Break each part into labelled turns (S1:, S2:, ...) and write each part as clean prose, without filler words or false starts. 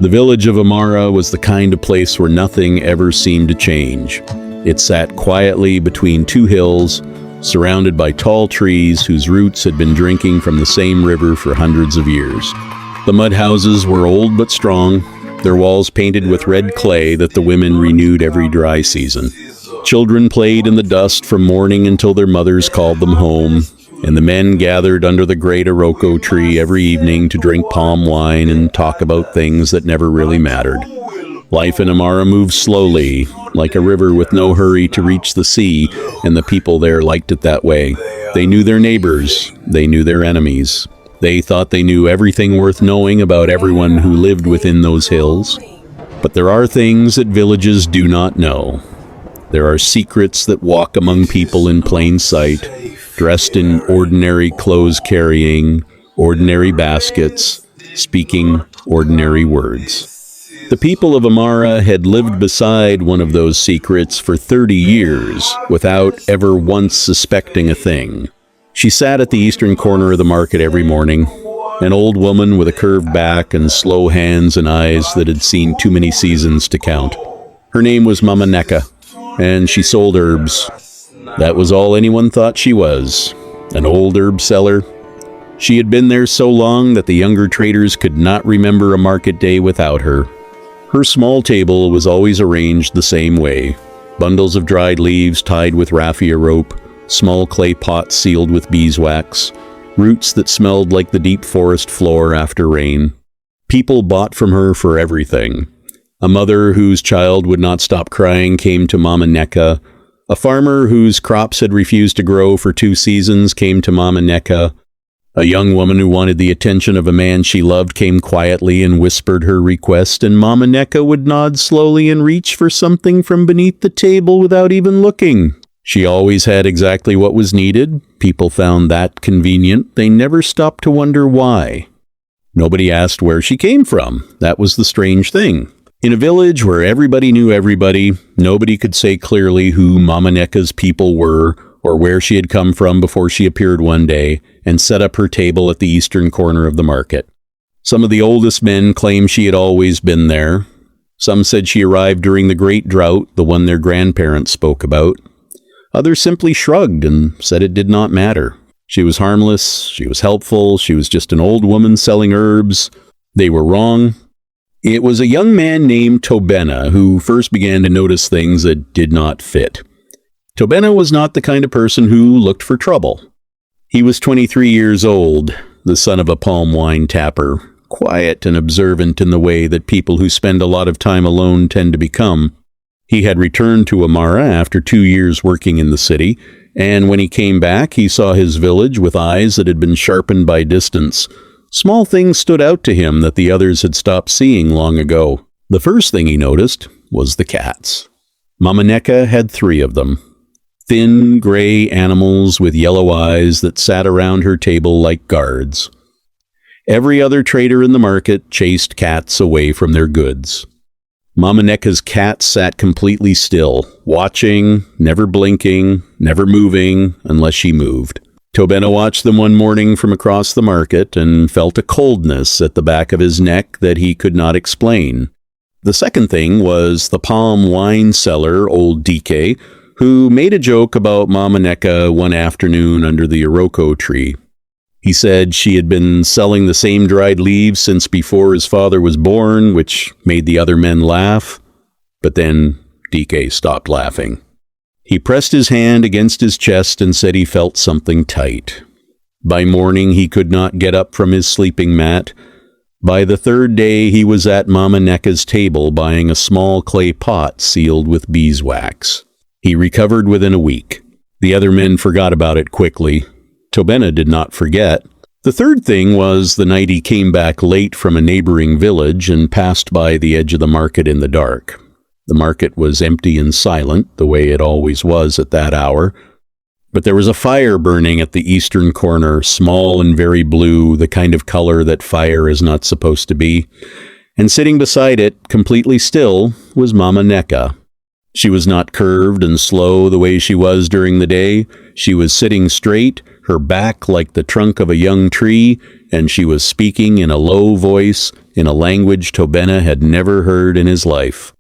S1: The village of Amara was the kind of place where nothing ever seemed to change. It sat quietly between two hills, surrounded by tall trees whose roots had been drinking from the same river for hundreds of years. The mud houses were old but strong, their walls painted with red clay that the women renewed every dry season. Children played in the dust from morning until their mothers called them home, and the men gathered under the great Iroko tree every evening to drink palm wine and talk about things that never really mattered. Life in Amara moved slowly, like a river with no hurry to reach the sea, and the people there liked it that way. They knew their neighbors, they knew their enemies. They thought they knew everything worth knowing about everyone who lived within those hills. But there are things that villages do not know. There are secrets that walk among people in plain sight, dressed in ordinary clothes, carrying ordinary baskets, speaking ordinary words. The people of Amara had lived beside one of those secrets for 30 years without ever once suspecting a thing. She sat at the eastern corner of the market every morning, an old woman with a curved back and slow hands and eyes that had seen too many seasons to count. Her name was Mama Neka, and she sold herbs. That was all anyone thought she was, an old herb seller. She had been there so long that the younger traders could not remember a market day without her. Her small table was always arranged the same way, bundles of dried leaves tied with raffia rope, small clay pots sealed with beeswax, roots that smelled like the deep forest floor after rain. People bought from her for everything. A mother whose child would not stop crying came to Mama Neka. A farmer whose crops had refused to grow for 2 seasons came to Mama Neka. A young woman who wanted the attention of a man she loved came quietly and whispered her request, and Mama Neka would nod slowly and reach for something from beneath the table without even looking. She always had exactly what was needed. People found that convenient. They never stopped to wonder why. Nobody asked where she came from. That was the strange thing. In a village where everybody knew everybody, nobody could say clearly who Mama Neka's people were or where she had come from before she appeared one day and set up her table at the eastern corner of the market. Some of the oldest men claimed she had always been there. Some said she arrived during the Great Drought, the one their grandparents spoke about. Others simply shrugged and said it did not matter. She was harmless, she was helpful, she was just an old woman selling herbs. They were wrong. It was a young man named Tobena who first began to notice things that did not fit. Tobena was not the kind of person who looked for trouble. He was 23 years old, the son of a palm wine tapper, quiet and observant in the way that people who spend a lot of time alone tend to become. He had returned to Amara after 2 years working in the city, and when he came back, he saw his village with eyes that had been sharpened by distance. Small things stood out to him that the others had stopped seeing long ago. The first thing he noticed was the cats. Mama Neka had 3 of them. Thin, gray animals with yellow eyes that sat around her table like guards. Every other trader in the market chased cats away from their goods. Mama Neka's cat sat completely still, watching, never blinking, never moving unless she moved. Tobena watched them one morning from across the market and felt a coldness at the back of his neck that he could not explain. The second thing was the palm wine seller, old DK, who made a joke about Mama Neka one afternoon under the Iroko tree. He said she had been selling the same dried leaves since before his father was born, which made the other men laugh. But then DK stopped laughing. He pressed his hand against his chest and said he felt something tight. By morning, he could not get up from his sleeping mat. By the 3rd day, he was at Mama Neka's table buying a small clay pot sealed with beeswax. He recovered within a week. The other men forgot about it quickly. Tobena did not forget. The third thing was the night he came back late from a neighboring village and passed by the edge of the market in the dark. The market was empty and silent, the way it always was at that hour. But there was a fire burning at the eastern corner, small and very blue, the kind of color that fire is not supposed to be. And sitting beside it, completely still, was Mama Neka. She was not curved and slow the way she was during the day. She was sitting straight, her back like the trunk of a young tree, and she was speaking in a low voice, in a language Tobena had never heard in his life.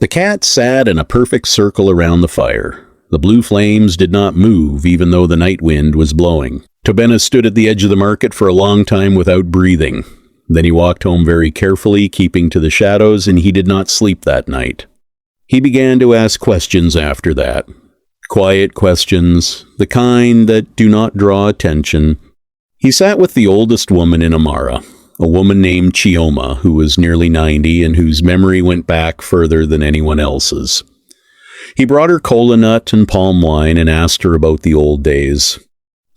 S1: The cat sat in a perfect circle around the fire. The blue flames did not move, even though the night wind was blowing. Tobena stood at the edge of the market for a long time without breathing. Then he walked home very carefully, keeping to the shadows, and he did not sleep that night. He began to ask questions after that. Quiet questions, the kind that do not draw attention. He sat with the oldest woman in Amara, a woman named Chioma, who was nearly 90 and whose memory went back further than anyone else's. He brought her cola nut and palm wine and asked her about the old days.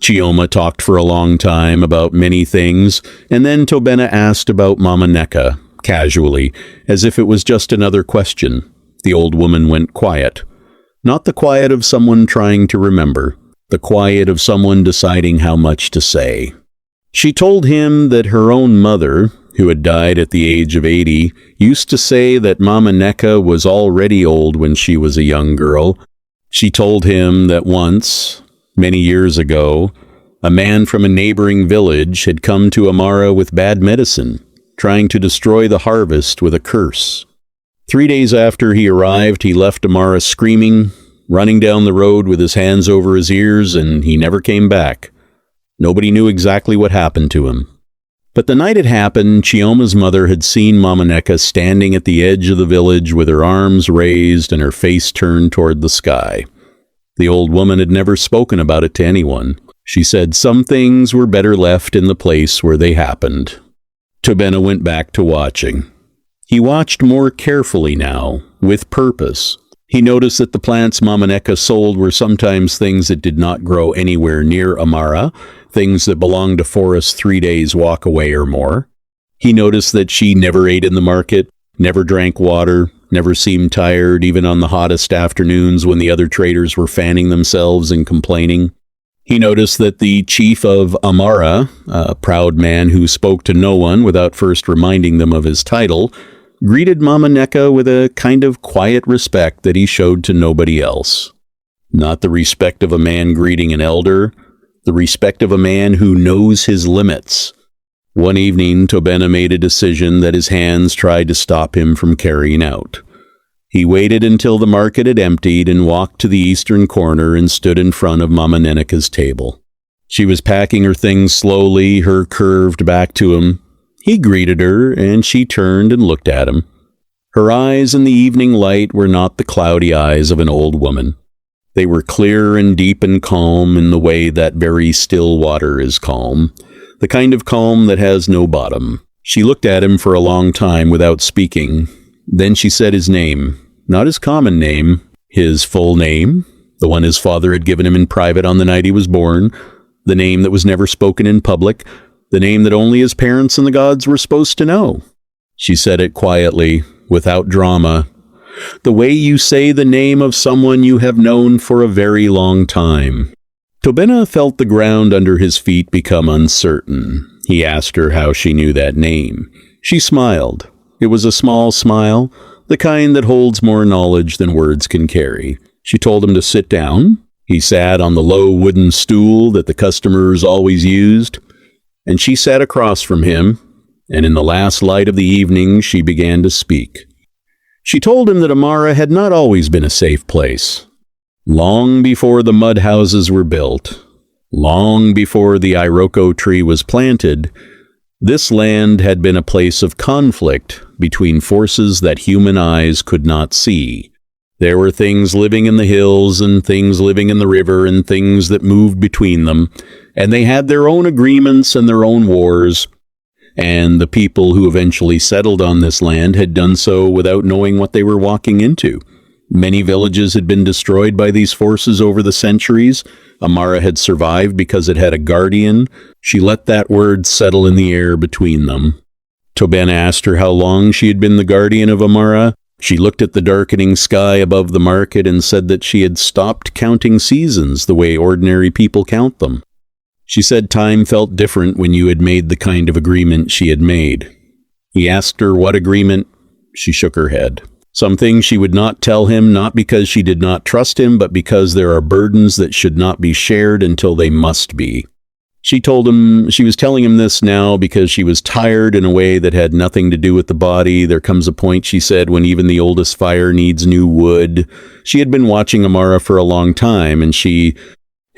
S1: Chioma talked for a long time about many things, and then Tobena asked about Mama Neka, casually, as if it was just another question. The old woman went quiet. Not the quiet of someone trying to remember, the quiet of someone deciding how much to say. She told him that her own mother, who had died at the age of 80, used to say that Mama Neka was already old when she was a young girl. She told him that once, many years ago, a man from a neighboring village had come to Amara with bad medicine, trying to destroy the harvest with a curse. 3 days after he arrived, he left Amara screaming, running down the road with his hands over his ears, and he never came back. Nobody knew exactly what happened to him. But the night it happened, Chioma's mother had seen Mama Neka standing at the edge of the village with her arms raised and her face turned toward the sky. The old woman had never spoken about it to anyone. She said some things were better left in the place where they happened. Tobena went back to watching. He watched more carefully now, with purpose. He noticed that the plants Mama Neka sold were sometimes things that did not grow anywhere near Amara, things that belonged to forests 3 days' walk away or more. He noticed that she never ate in the market, never drank water, never seemed tired, even on the hottest afternoons when the other traders were fanning themselves and complaining. He noticed that the chief of Amara, a proud man who spoke to no one without first reminding them of his title, greeted Mama Neka with a kind of quiet respect that he showed to nobody else. Not the respect of a man greeting an elder, the respect of a man who knows his limits. One evening, Tobena made a decision that his hands tried to stop him from carrying out. He waited until the market had emptied and walked to the eastern corner and stood in front of Mama Neka's table. She was packing her things slowly, her curved back to him. He greeted her, and she turned and looked at him. Her eyes in the evening light were not the cloudy eyes of an old woman. They were clear and deep and calm in the way that very still water is calm, the kind of calm that has no bottom. She looked at him for a long time without speaking. Then she said his name, not his common name, his full name, the one his father had given him in private on the night he was born, the name that was never spoken in public, the name that only his parents and the gods were supposed to know. She said it quietly, without drama, the way you say the name of someone you have known for a very long time. Tobena felt the ground under his feet become uncertain. He asked her how she knew that name. She smiled. It was a small smile, the kind that holds more knowledge than words can carry. She told him to sit down. He sat on the low wooden stool that the customers always used, and she sat across from him, and in the last light of the evening she began to speak. She told him that Amara had not always been a safe place. Long before the mud houses were built, long before the iroko tree was planted, this land had been a place of conflict between forces that human eyes could not see. There were things living in the hills and things living in the river and things that moved between them, and they had their own agreements and their own wars, and the people who eventually settled on this land had done so without knowing what they were walking into. Many villages had been destroyed by these forces over the centuries. Amara had survived because it had a guardian. She let that word settle in the air between them. Tobena asked her how long she had been the guardian of Amara. She looked at the darkening sky above the market and said that she had stopped counting seasons the way ordinary people count them. She said time felt different when you had made the kind of agreement she had made. He asked her what agreement. She shook her head. Some things she would not tell him, not because she did not trust him, but because there are burdens that should not be shared until they must be. She was telling him this now because she was tired in a way that had nothing to do with the body. There comes a point, she said, when even the oldest fire needs new wood. She had been watching Amara for a long time, and she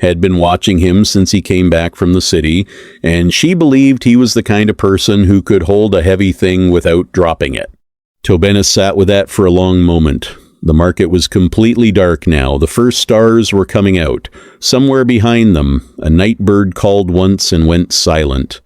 S1: had been watching him since he came back from the city, and she believed he was the kind of person who could hold a heavy thing without dropping it. Tobena sat with that for a long moment. The market was completely dark now. The first stars were coming out. Somewhere behind them, a night bird called once and went silent.